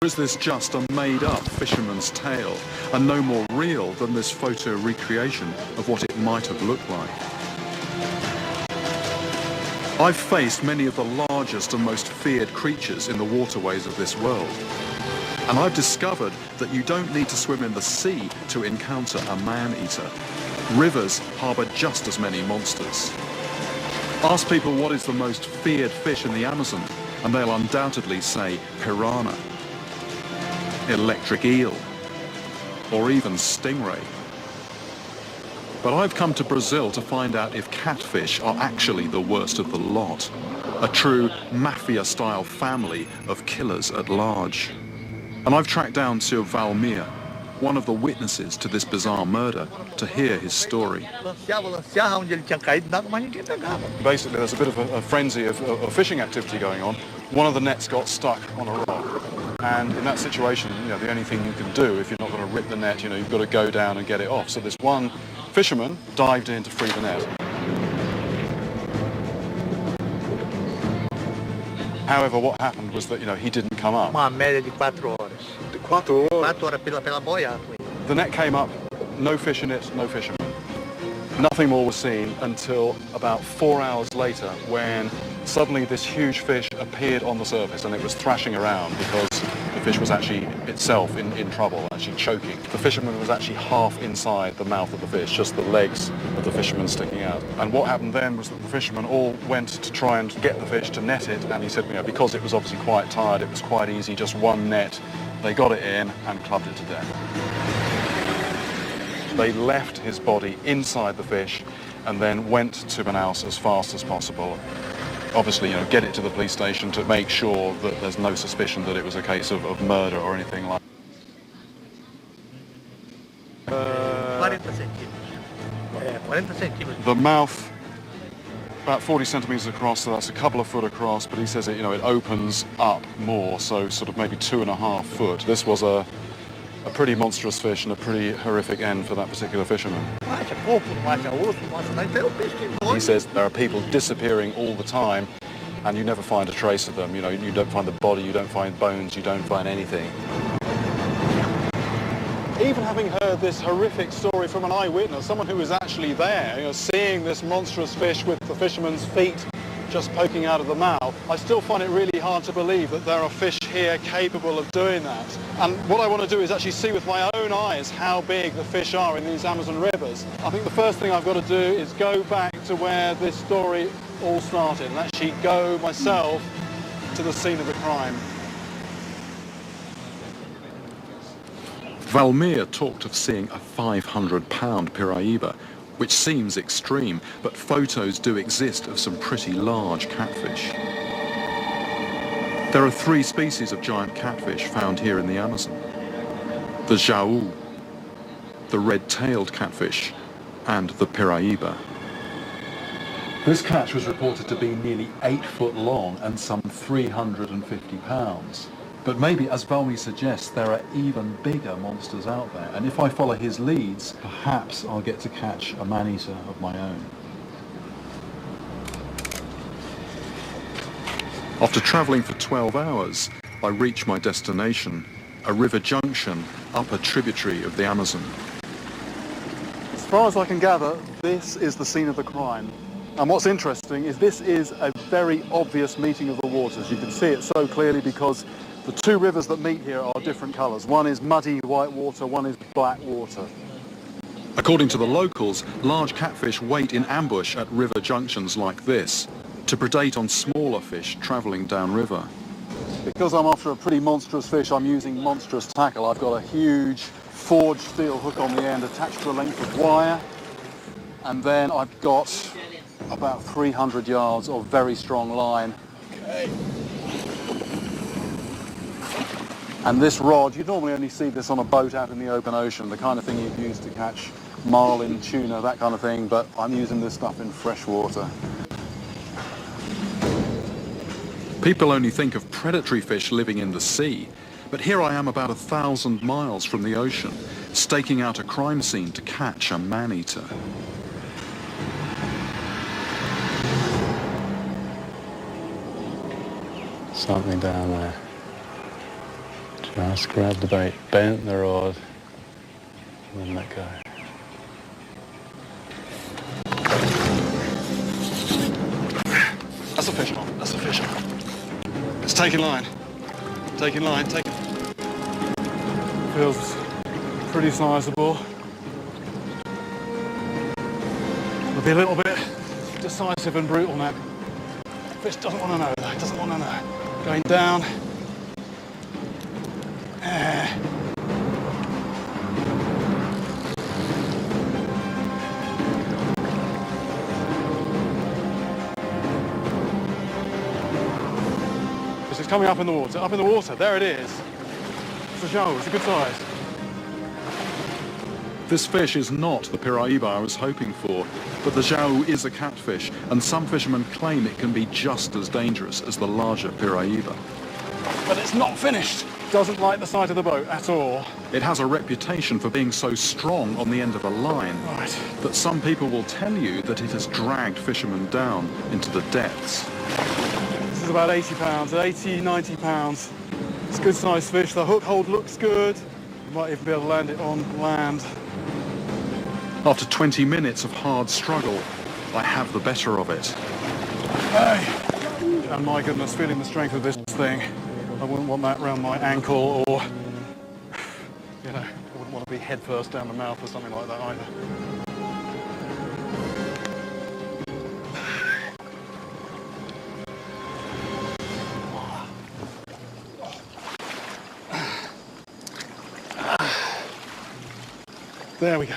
Or is this just a made-up fisherman's tale, and no more real than this photo recreation of what it might have looked like? I've faced many of the largest and most feared creatures in the waterways of this world. And I've discovered that you don't need to swim in the sea to encounter a man-eater. Rivers harbour just as many monsters. Ask people what is the most feared fish in the Amazon, and they'll undoubtedly say piranha, electric eel, or even stingray. But I've come to Brazil to find out if catfish are actually the worst of the lot. A true mafia-style family of killers at large. And I've tracked down Sir Valmir, one of the witnesses to this bizarre murder, to hear his story. Basically, there's a bit of a frenzy of fishing activity going on. One of the nets got stuck on a rock. And in that situation, the only thing you can do, if you're not going to rip the net, you've got to go down and get it off. So this one fisherman dived in to free the net. However, what happened was that, he didn't come up. Uma média de 4 horas. 4 horas? 4 horas pela boiada. The net came up, no fish in it, no fisherman. Nothing more was seen until about 4 hours later, when suddenly this huge fish appeared on the surface, and it was thrashing around because the fish was actually itself in trouble, actually choking. The fisherman was actually half inside the mouth of the fish, just the legs of the fisherman sticking out. And what happened then was that the fishermen all went to try and get the fish to net it, and he said, because it was obviously quite tired, it was quite easy, just one net. They got it in and clubbed it to death. They left his body inside the fish and then went to Manaus as fast as possible. Obviously, get it to the police station to make sure that there's no suspicion that it was a case of murder or anything like that. 40 centímetros. 40 centímetros. The mouth, about 40 centimetres across, so that's a couple of foot across, but he says it opens up more, so sort of maybe 2.5 foot. This was a pretty monstrous fish and a pretty horrific end for that particular fisherman. He says there are people disappearing all the time and you never find a trace of them. You don't find the body, you don't find bones, you don't find anything. Even having heard this horrific story from an eyewitness, someone who was actually there, seeing this monstrous fish with the fisherman's feet just poking out of the mouth, I still find it really hard to believe that there are fish here capable of doing that. And what I want to do is actually see with my own eyes how big the fish are in these Amazon rivers. I think the first thing I've got to do is go back to where this story all started and actually go myself to the scene of the crime. Valmir talked of seeing a 500-pound piraiba, which seems extreme, but photos do exist of some pretty large catfish. There are 3 species of giant catfish found here in the Amazon. The jau, the red-tailed catfish, and the piraiba. This catch was reported to be nearly 8 foot long and some 350 pounds. But maybe, as Valmir suggests, there are even bigger monsters out there, and if I follow his leads, perhaps I'll get to catch a man-eater of my own. After travelling for 12 hours, I reach my destination, a river junction up a tributary of the Amazon. As far as I can gather, this is the scene of the crime. And what's interesting is this is a very obvious meeting of the waters. You can see it so clearly because the 2 rivers that meet here are different colours. One is muddy white water, one is black water. According to the locals, large catfish wait in ambush at river junctions like this to predate on smaller fish travelling downriver. Because I'm after a pretty monstrous fish, I'm using monstrous tackle. I've got a huge forged steel hook on the end attached to a length of wire, and then I've got about 300 yards of very strong line. Okay. And this rod, you'd normally only see this on a boat out in the open ocean, the kind of thing you'd use to catch marlin, tuna, that kind of thing, but I'm using this stuff in fresh water. People only think of predatory fish living in the sea, but here I am about 1,000 miles from the ocean, staking out a crime scene to catch a man-eater. Something down there. Just grab the bait, bent the rod, and then let go. That's a fish on, that's a fish on. It's taking line. Taking line, taking. Feels pretty sizable. It'll be a little bit decisive and brutal now. Fish doesn't want to know though, doesn't want to know. Going down. This is coming up in the water, there it is. It's a shoal, it's a good size. This fish is not the Piraiba I was hoping for, but the Xiao is a catfish, and some fishermen claim it can be just as dangerous as the larger Piraiba. But it's not finished. Doesn't like the sight of the boat at all. It has a reputation for being so strong on the end of a line that some people will tell you that it has dragged fishermen down into the depths. This is about 80 pounds, 80, 90 pounds. It's a good sized fish. The hook hold looks good. You might even be able to land it on land. After 20 minutes of hard struggle, I have the better of it. Hey! And my goodness, feeling the strength of this thing. I wouldn't want that around my ankle or, you know, I wouldn't want to be head first down the mouth or something like that either. There we go.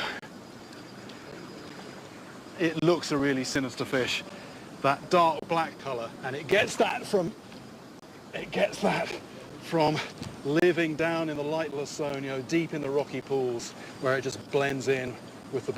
It looks a really sinister fish, that dark black colour, and it gets that from living down in the lightless zone, you know, deep in the rocky pools, where it just blends in with the